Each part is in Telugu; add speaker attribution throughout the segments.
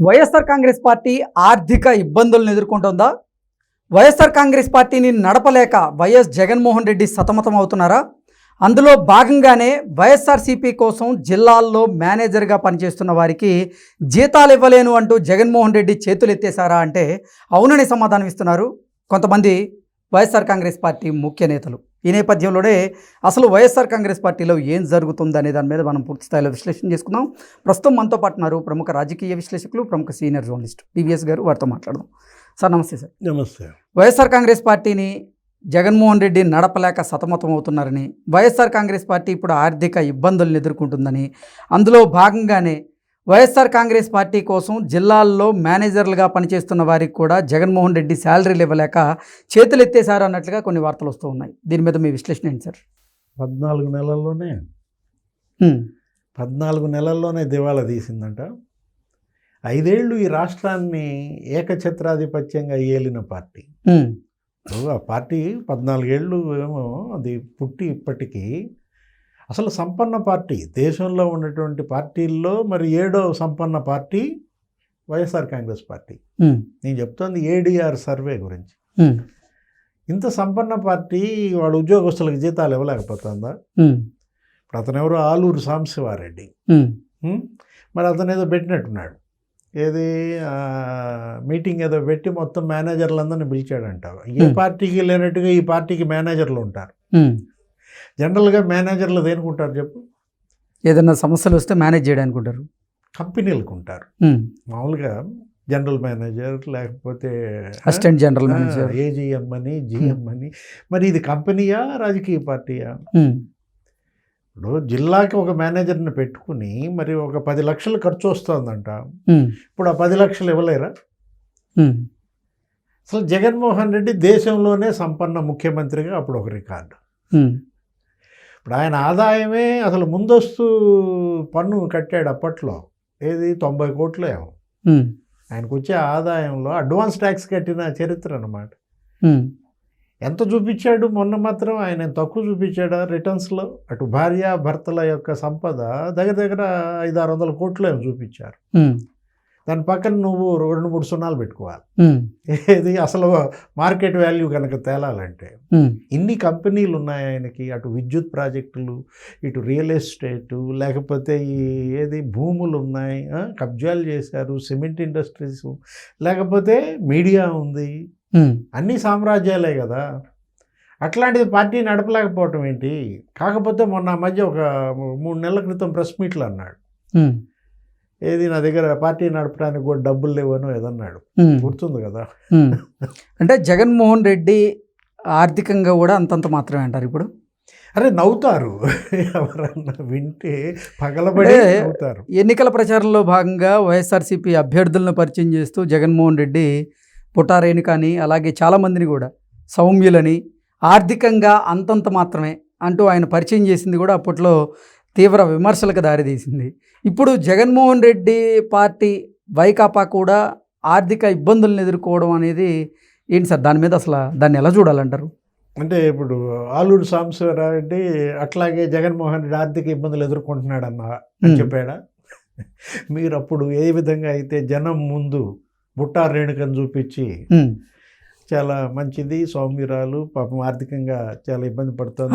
Speaker 1: వైఎస్ఆర్ కాంగ్రెస్ పార్టీ ఆర్థిక ఇబ్బందులను ఎదుర్కొంటోందా? వైఎస్ఆర్ కాంగ్రెస్ పార్టీని నడపలేక వైఎస్ జగన్మోహన్ రెడ్డి సతమతం అవుతున్నారా? అందులో భాగంగానే వైఎస్ఆర్సీపీ కోసం జిల్లాల్లో మేనేజర్గా పనిచేస్తున్న వారికి జీతాలు ఇవ్వలేను అంటూ జగన్మోహన్ రెడ్డి చేతులు ఎత్తేశారా అంటే అవునని సమాధానం ఇస్తున్నారు కొంతమంది వైఎస్ఆర్ కాంగ్రెస్ పార్టీ ముఖ్య నేతలు. ఈ నేపథ్యంలోనే అసలు వైఎస్ఆర్ కాంగ్రెస్ పార్టీలో ఏం జరుగుతుంది అనే దాని మీద మనం పూర్తి స్థాయిలో విశ్లేషణ చేసుకుందాం. ప్రస్తుతం మనతో పాటు ఉన్నారు ప్రముఖ రాజకీయ విశ్లేషకులు, ప్రముఖ సీనియర్ జర్నలిస్ట్ టీవీఎస్ గారు. వారితో మాట్లాడదాం. సార్ నమస్తే. సార్
Speaker 2: నమస్తే.
Speaker 1: వైఎస్ఆర్ కాంగ్రెస్ పార్టీని జగన్మోహన్ రెడ్డి నడపలేక సతమతం అవుతున్నారని, వైఎస్ఆర్ కాంగ్రెస్ పార్టీ ఇప్పుడు ఆర్థిక ఇబ్బందులను ఎదుర్కొంటుందని, అందులో భాగంగానే వైఎస్ఆర్ కాంగ్రెస్ పార్టీ కోసం జిల్లాల్లో మేనేజర్లుగా పనిచేస్తున్న వారికి కూడా జగన్మోహన్ రెడ్డి శాలరీలు ఇవ్వలేక చేతులు ఎత్తేశారు అన్నట్లుగా కొన్ని వార్తలు వస్తూ ఉన్నాయి. దీని మీద మీ విశ్లేషణ ఏంటి సార్?
Speaker 2: 14 నెలల్లోనే దివాళా తీసిందంట. 5 ఏళ్ళు ఈ రాష్ట్రాన్ని ఏకఛత్రాధిపత్యంగా ఏలిన పార్టీ. ఆ పార్టీ 14 ఏళ్ళు ఏమో అది పుట్టి ఇప్పటికీ అసలు సంపన్న పార్టీ, దేశంలో ఉన్నటువంటి పార్టీల్లో మరి 7వ సంపన్న పార్టీ వైఎస్ఆర్ కాంగ్రెస్ పార్టీ. నేను చెప్తోంది ఏడీఆర్ సర్వే గురించి. ఇంత సంపన్న పార్టీ వాడు ఉద్యోగస్తులకు జీతాలు ఇవ్వలేకపోతుందా? ఇప్పుడు అతను ఎవరో ఆలూరు సాంబశివారెడ్డి, మరి అతను ఏదో పెట్టినట్టున్నాడు, ఏది మీటింగ్ ఏదో పెట్టి మొత్తం మేనేజర్లందరినీ పిలిచాడంట. ఏ పార్టీకి లేనట్టుగా ఈ పార్టీకి మేనేజర్లు ఉంటారు. జనరల్గా మేనేజర్లు దేనికుంటారు చెప్పు?
Speaker 1: ఏదైనా సమస్యలు వస్తే మేనేజ్ చేయడానికి ఉంటారు.
Speaker 2: కంపెనీలకు ఉంటారు మామూలుగా. జనరల్ మేనేజర్, లేకపోతే
Speaker 1: అసిస్టెంట్ జనరల్ మేనేజర్,
Speaker 2: ఏజీఎం అని, జిఎం అని. మరి ఇది కంపెనీయా, రాజకీయ పార్టీయా? ఇప్పుడు జిల్లాకి ఒక మేనేజర్ని పెట్టుకుని మరి ఒక 10 లక్షలు ఖర్చు వస్తుందంట. ఇప్పుడు ఆ 10 లక్షలు ఇవ్వలేరా? అసలు జగన్మోహన్ రెడ్డి దేశంలోనే సంపన్న ముఖ్యమంత్రిగా అప్పుడు ఒక రికార్డు. ఇప్పుడు ఆయన ఆదాయమే అసలు ముందస్తు పన్ను కట్టాడు అప్పట్లో, ఏది 90 కోట్లు ఏమో ఆయనకు వచ్చే ఆదాయంలో అడ్వాన్స్ ట్యాక్స్ కట్టిన చరిత్ర అన్నమాట. ఎంత చూపించాడు? మొన్న మాత్రం ఆయన తక్కువ చూపించాడా రిటర్న్స్లో? అటు భార్య భర్తల యొక్క సంపద దగ్గర 500-600 కోట్లు ఏమో చూపించారు. దాని పక్కన నువ్వు 2-3 సున్నాలు పెట్టుకోవాలి. ఏది అసలు మార్కెట్ వాల్యూ కనుక తేలాలంటే. ఇన్ని కంపెనీలు ఉన్నాయి ఆయనకి, అటు విద్యుత్ ప్రాజెక్టులు, ఇటు రియల్ ఎస్టేటు, లేకపోతే ఈ ఏది భూములు ఉన్నాయి, కబ్జాలు చేశారు, సిమెంట్ ఇండస్ట్రీస్, లేకపోతే మీడియా ఉంది, అన్ని సామ్రాజ్యాలే కదా. అట్లాంటిది పార్టీ నడపలేకపోవటం ఏంటి? కాకపోతే మొన్న మధ్య ఒక 3 నెలల క్రితం ప్రెస్ మీట్లు అన్నాడు, ఏది నా దగ్గర పార్టీ నడపడానికి కూడా డబ్బులు లేవనో ఏదన్నాడు, గుర్తుంది కదా.
Speaker 1: అంటే జగన్మోహన్ రెడ్డి ఆర్థికంగా కూడా అంతంత మాత్రమే అంటారు ఇప్పుడు.
Speaker 2: అరే నవ్వుతారు ఎవరన్నా వింటే, పగలబడి నవ్వుతారు.
Speaker 1: ఎన్నికల ప్రచారంలో భాగంగా వైఎస్ఆర్సీపీ అభ్యర్థులను పరిచయం చేస్తూ జగన్మోహన్ రెడ్డి పుట్టారేని కానీ అలాగే చాలామందిని కూడా సౌమ్యులని, ఆర్థికంగా అంతంత మాత్రమే అంటూ ఆయన పరిచయం చేసింది కూడా అప్పట్లో తీవ్ర విమర్శలకు దారితీసింది. ఇప్పుడు జగన్మోహన్ రెడ్డి పార్టీ వైకాపా కూడా ఆర్థిక ఇబ్బందులను ఎదుర్కోవడం అనేది ఏంటి సార్? దాని మీద అసలు దాన్ని ఎలా చూడాలంటారు?
Speaker 2: అంటే ఇప్పుడు ఆలూరు సాంబశివరెడ్డి అట్లాగే జగన్మోహన్ రెడ్డి ఆర్థిక ఇబ్బందులు ఎదుర్కొంటున్నాడన్నా అని చెప్పాడా? మీరు అప్పుడు ఏ విధంగా అయితే జనం ముందు బుట్టా రేణుకను చూపించి చాలా మంచిది, సౌమ్యురాలు, పాపం ఆర్థికంగా చాలా ఇబ్బంది పడుతుంది,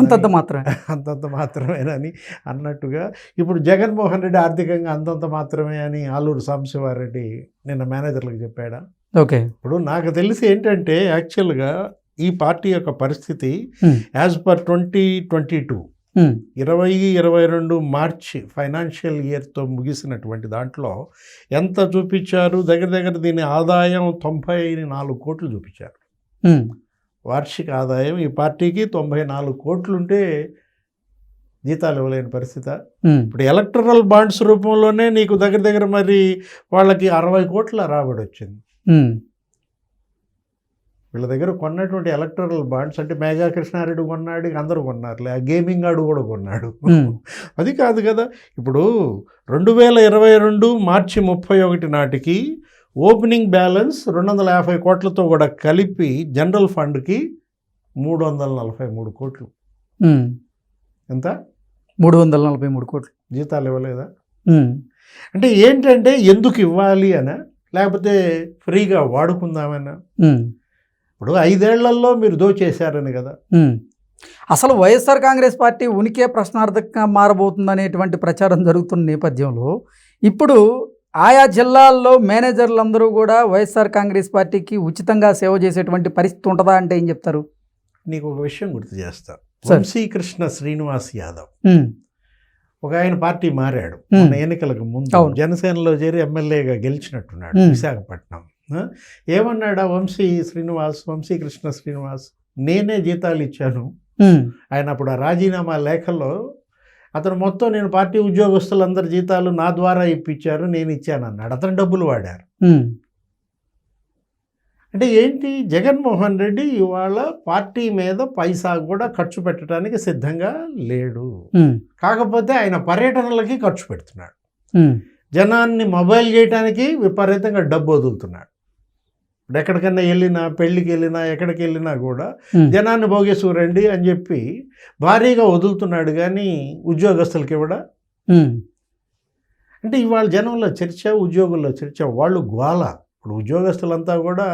Speaker 2: అంతంత మాత్రమేనని అన్నట్టుగా ఇప్పుడు జగన్మోహన్ రెడ్డి ఆర్థికంగా అంతంత మాత్రమే అని ఆలూరు సాంబశివారెడ్డి నిన్న మేనేజర్లకు చెప్పాడా?
Speaker 1: ఓకే.
Speaker 2: ఇప్పుడు నాకు తెలిసి ఏంటంటే యాక్చువల్గా ఈ పార్టీ యొక్క పరిస్థితి యాజ్ పర్ 2022 2022 మార్చి ఫైనాన్షియల్ ఇయర్తో ముగిసినటువంటి దాంట్లో ఎంత చూపించారు? దగ్గర దీని ఆదాయం 94 కోట్లు చూపించారు. వార్షిక ఆదాయం ఈ పార్టీకి 94 కోట్లుంటే జీతాలు ఇవ్వలేని పరిస్థితి. ఇప్పుడు ఎలక్టరల్ బాండ్స్ రూపంలోనే నీకు దగ్గర మరి వాళ్ళకి 60 కోట్ల రాబడి వచ్చింది. వీళ్ళ దగ్గర కొన్నటువంటి ఎలక్టరల్ బాండ్స్ అంటే మేఘా కృష్ణారెడ్డి కొన్నాడు, అందరూ కొన్నారులే, ఆ గేమింగ్ ఆడు కూడా కొన్నాడు. అది కాదు కదా. ఇప్పుడు 2022 మార్చి 31 నాటికి ఓపెనింగ్ బ్యాలెన్స్ 250 కోట్లతో కూడా కలిపి జనరల్ ఫండ్కి 343 కోట్లు. ఎంత?
Speaker 1: 343 కోట్లు
Speaker 2: జీతాలు ఇవ్వలేదా? అంటే ఏంటంటే ఎందుకు ఇవ్వాలి అని లేకపోతే ఫ్రీగా వాడుకుందామన్నా?
Speaker 1: ఉమ్,
Speaker 2: ఇప్పుడు 5 ఏళ్లలో మీరు దోచేశారని కదా.
Speaker 1: ఉమ్. అసలు వైఎస్ఆర్ కాంగ్రెస్ పార్టీ ఉనికే ప్రశ్నార్థకంగా మారబోతుందనేటువంటి ప్రచారం జరుగుతున్న నేపథ్యంలో ఇప్పుడు ఆయా జిల్లాల్లో మేనేజర్లందరూ కూడా వైఎస్ఆర్ కాంగ్రెస్ పార్టీకి ఉచితంగా సేవ చేసేటువంటి పరిస్థితి ఉంటుందా అంటే ఏం చెప్తారు?
Speaker 2: నీకు ఒక విషయం గుర్తు చేస్తా.
Speaker 1: సార్.
Speaker 2: వంశీకృష్ణ శ్రీనివాస్ యాదవ్
Speaker 1: ఉమ్,
Speaker 2: ఒక ఆయన పార్టీ మారాడు
Speaker 1: Hmm.
Speaker 2: మన ఎన్నికలకు ముందు.
Speaker 1: అవును.
Speaker 2: జనసేనలో చేరి ఎమ్మెల్యేగా గెలిచినట్టున్నాడు
Speaker 1: Hmm.
Speaker 2: విశాఖపట్నం. ఏమన్నాడా వంశీకృష్ణ శ్రీనివాస్, నేనే జీతాలు ఇచ్చాను.
Speaker 1: ఉమ్,
Speaker 2: ఆయన అప్పుడు ఆ రాజీనామా లేఖలో అతను మొత్తం నేను పార్టీ ఉద్యోగస్తులందరి జీతాలు నా ద్వారా ఇప్పించారు, నేను ఇచ్చాను అన్నాడు. అతను డబ్బులు వాడారు.
Speaker 1: ఉమ్,
Speaker 2: అంటే ఏంటి, జగన్మోహన్ రెడ్డి ఇవాళ పార్టీ మీద పైసా కూడా ఖర్చు పెట్టడానికి సిద్ధంగా లేడు.
Speaker 1: ఉమ్,
Speaker 2: కాకపోతే ఆయన పర్యటనలకి ఖర్చు పెడుతున్నాడు.
Speaker 1: ఉమ్,
Speaker 2: జనాన్ని మొబైల్ చేయడానికి విపరీతంగా డబ్బు వదులుతున్నాడు. ఇప్పుడు ఎక్కడికన్నా వెళ్ళినా, పెళ్ళికి వెళ్ళినా, ఎక్కడికి వెళ్ళినా కూడా
Speaker 1: ఉమ్,
Speaker 2: జనాన్ని భోగేశ్వరండి అని చెప్పి భారీగా వదులుతున్నాడు. కానీ ఉద్యోగస్తులకి ఇవ్వడా?
Speaker 1: ఉమ్,
Speaker 2: అంటే ఇవాళ జనంలో చర్చ, ఉద్యోగుల్లో చర్చ, వాళ్ళు గోల. ఇప్పుడు ఉద్యోగస్తులంతా కూడా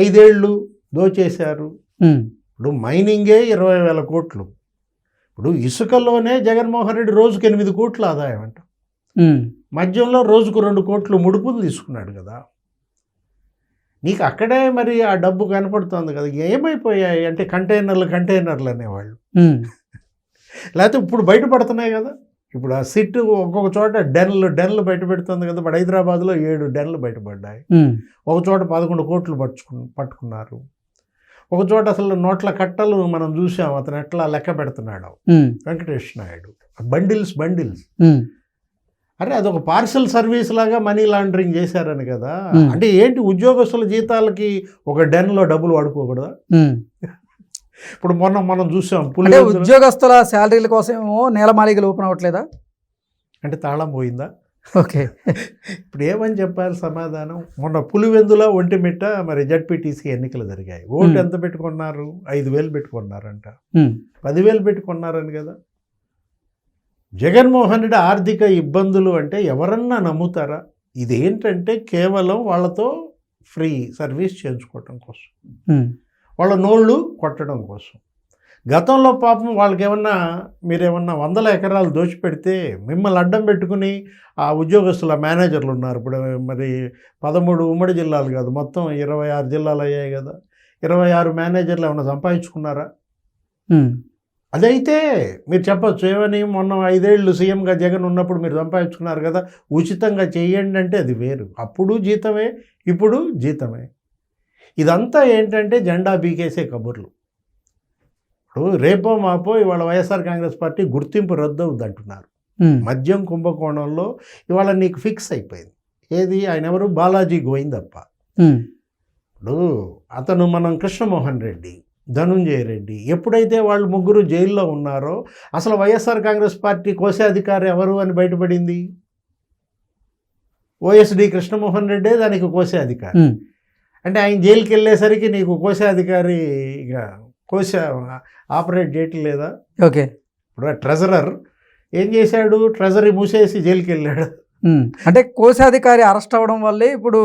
Speaker 2: 5 ఏళ్ళు దోచేశారు.
Speaker 1: ఉమ్,
Speaker 2: ఇప్పుడు మైనింగే 20,000 కోట్లు. ఇప్పుడు ఇసుకలోనే జగన్మోహన్ రెడ్డి రోజుకు 8 కోట్ల ఆదాయం అంట.
Speaker 1: ఉమ్,
Speaker 2: మద్యంలో రోజుకు 2 కోట్లు ముడుపులు తీసుకున్నాడు కదా. నీకు అక్కడే మరి ఆ డబ్బు కనపడుతుంది కదా. ఏమైపోయాయి అంటే కంటైనర్లు అనేవాళ్ళు.
Speaker 1: ఉమ్,
Speaker 2: లేకపోతే ఇప్పుడు బయటపడుతున్నాయి కదా. ఇప్పుడు ఆ సిట్ ఒక్కొక్క చోట డెన్లు బయట పెడుతుంది కదా. ఇప్పుడు హైదరాబాద్లో 7 డెన్లు బయటపడ్డాయి.
Speaker 1: ఉమ్,
Speaker 2: ఒక చోట 11 కోట్లు పట్టుకున్నారు. ఒక చోట అసలు నోట్ల కట్టలు మనం చూసాం. అతను ఎట్లా లెక్క పెడుతున్నాడు
Speaker 1: ఉమ్,
Speaker 2: వెంకటేష్ నాయుడు. బండిల్స్
Speaker 1: ఉమ్,
Speaker 2: అరే అదొక పార్సల్ సర్వీస్ లాగా మనీ లాండరింగ్ చేశారని కదా.
Speaker 1: Hmm.
Speaker 2: అంటే ఏంటి, ఉద్యోగస్తుల జీతాలకి ఒక డెన్లో డబ్బులు వాడుకోకూడదా?
Speaker 1: ఉమ్.
Speaker 2: ఇప్పుడు మనం చూసాం
Speaker 1: అంటే
Speaker 2: పులివెందుల
Speaker 1: ఉద్యోగస్తుల శాలరీల కోసం ఏమో నేలమాళిగలు ఓపెన్ అవ్వట్లేదా?
Speaker 2: అంటే తాళం పోయిందా?
Speaker 1: ఓకే.
Speaker 2: ఇప్పుడు ఏమని చెప్పాలి సమాధానం? మొన్న పులివెందుల ఒంటిమిట్ట మరి జడ్పీటీసీ ఎన్నికలు జరిగాయి. ఓటు ఎంత పెట్టుకున్నారు? 5,000 పెట్టుకున్నారంట.
Speaker 1: ఉమ్,
Speaker 2: 10,000 పెట్టుకున్నారని కదా. జగన్మోహన్ రెడ్డి ఆర్థిక ఇబ్బందులు అంటే ఎవరన్నా నమ్ముతారా? ఇదేంటంటే కేవలం వాళ్ళతో ఫ్రీ సర్వీస్ చేయించుకోవటం కోసం,
Speaker 1: ఉమ్,
Speaker 2: వాళ్ళ నోళ్ళు కొట్టడం కోసం. గతంలో పాపం వాళ్ళకేమన్నా మీరేమన్నా 100 ఎకరాలు దోచిపెడితే మిమ్మల్ని అడ్డం పెట్టుకుని ఆ ఉద్యోగస్తుల మేనేజర్లు ఉన్నారు. ఇప్పుడు మరి 13 ఉమ్మడి జిల్లాలు కాదు, మొత్తం 26 జిల్లాలు అయ్యాయి కదా. 26 మేనేజర్లు ఏమైనా సంపాదించుకున్నారా?
Speaker 1: ఉమ్,
Speaker 2: అదైతే మీరు చెప్పచ్చు ఏమని, మొన్న 5 ఏళ్ళు సీఎంగా జగన్ ఉన్నప్పుడు మీరు సంపాదించుకున్నారు కదా, ఉచితంగా చేయండి అంటే అది వేరు. అప్పుడు జీతమే, ఇప్పుడు జీతమే. ఇదంతా ఏంటంటే జెండా బీకేసే కబుర్లు. ఇప్పుడు రేపో మాపో ఇవాళ వైఎస్ఆర్ కాంగ్రెస్ పార్టీ గుర్తింపు రద్దు అవుద్ది అంటున్నారు.
Speaker 1: ఉమ్,
Speaker 2: మద్యం కుంభకోణంలో ఇవాళ నీకు ఫిక్స్ అయిపోయింది. ఏది, ఆయన ఎవరు? బాలాజీ గోవిందప్ప.
Speaker 1: ఉమ్,
Speaker 2: ఇప్పుడు అతను మనం కృష్ణమోహన్ రెడ్డి, ధనుంజయ రెడ్డి, ఎప్పుడైతే వాళ్ళు ముగ్గురు జైల్లో ఉన్నారో అసలు వైఎస్ఆర్ కాంగ్రెస్ పార్టీ కోశాధికారి ఎవరు అని బయటపడింది. ఓఎస్డి కృష్ణమోహన్ రెడ్డే దానికి కోశాధికారి.
Speaker 1: ఉమ్,
Speaker 2: అంటే ఆయన జైలుకి వెళ్ళేసరికి నీకు కోశాధికారి ఇక కోశ ఆపరేట్ చేయట్లేదా?
Speaker 1: ఓకే.
Speaker 2: ఇప్పుడు ట్రెజరర్ ఏం చేశాడు? ట్రెజరీ మూసేసి జైలుకి వెళ్ళాడు.
Speaker 1: ఉమ్, అంటే కోశాధికారి అరెస్ట్ అవ్వడం వల్లే ఇప్పుడు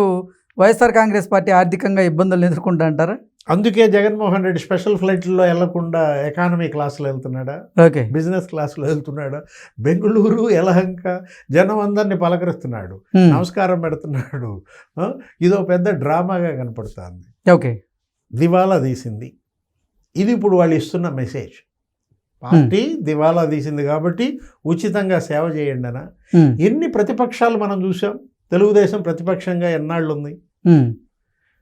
Speaker 1: వైఎస్ఆర్ కాంగ్రెస్ పార్టీ ఆర్థికంగా ఇబ్బందులు ఎదుర్కొంటా అంటారా?
Speaker 2: అందుకే జగన్మోహన్ రెడ్డి స్పెషల్ ఫ్లైట్లో వెళ్లకుండా ఎకానమీ క్లాసులో వెళ్తున్నాడా,
Speaker 1: ఓకే.
Speaker 2: బిజినెస్ క్లాసులో వెళ్తున్నాడా? బెంగళూరు యలహంక జనం అందరినీ పలకరిస్తున్నాడు,
Speaker 1: ఉమ్,
Speaker 2: నమస్కారం పెడుతున్నాడు. ఇదో పెద్ద డ్రామాగా కనపడుతుంది.
Speaker 1: ఓకే.
Speaker 2: దివాలా తీసింది. ఇది ఇప్పుడు వాళ్ళు ఇస్తున్న మెసేజ్. పార్టీ దివాలా తీసింది కాబట్టి ఉచితంగా సేవ చేయండి అనా.
Speaker 1: ఉమ్,
Speaker 2: ఎన్ని ప్రతిపక్షాలు మనం చూసాం. తెలుగుదేశం ప్రతిపక్షంగా ఎన్నాళ్ళు ఉంది?
Speaker 1: ఉమ్,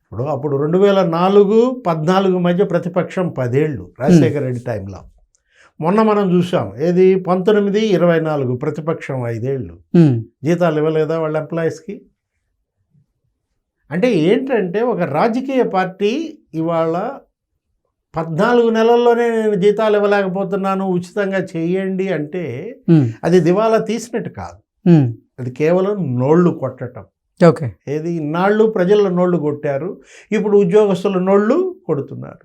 Speaker 2: ఇప్పుడు అప్పుడు 2004-14 మధ్య ప్రతిపక్షం 10 ఏళ్ళు రాజశేఖర రెడ్డి టైంలో. మొన్న మనం చూసాం ఏది, 19-24 ప్రతిపక్షం 5 ఏళ్ళు.
Speaker 1: ఉమ్,
Speaker 2: జీతాలు ఇవ్వలేదా వాళ్ళ ఎంప్లాయీస్కి? అంటే ఏంటంటే ఒక రాజకీయ పార్టీ ఇవాళ 14 నెలల్లోనే నేను జీతాలు ఇవ్వలేకపోతున్నాను, ఉచితంగా చేయండి అంటే
Speaker 1: ఉమ్,
Speaker 2: అది దివాలా తీసినట్టు కాదు.
Speaker 1: ఉమ్,
Speaker 2: అది కేవలం నోళ్ళు కొట్టడం.
Speaker 1: ఓకే.
Speaker 2: ఏది, ఇన్నాళ్ళు ప్రజల నోళ్ళు కొట్టారు, ఇప్పుడు ఉద్యోగస్తుల నోళ్ళు కొడుతున్నారు.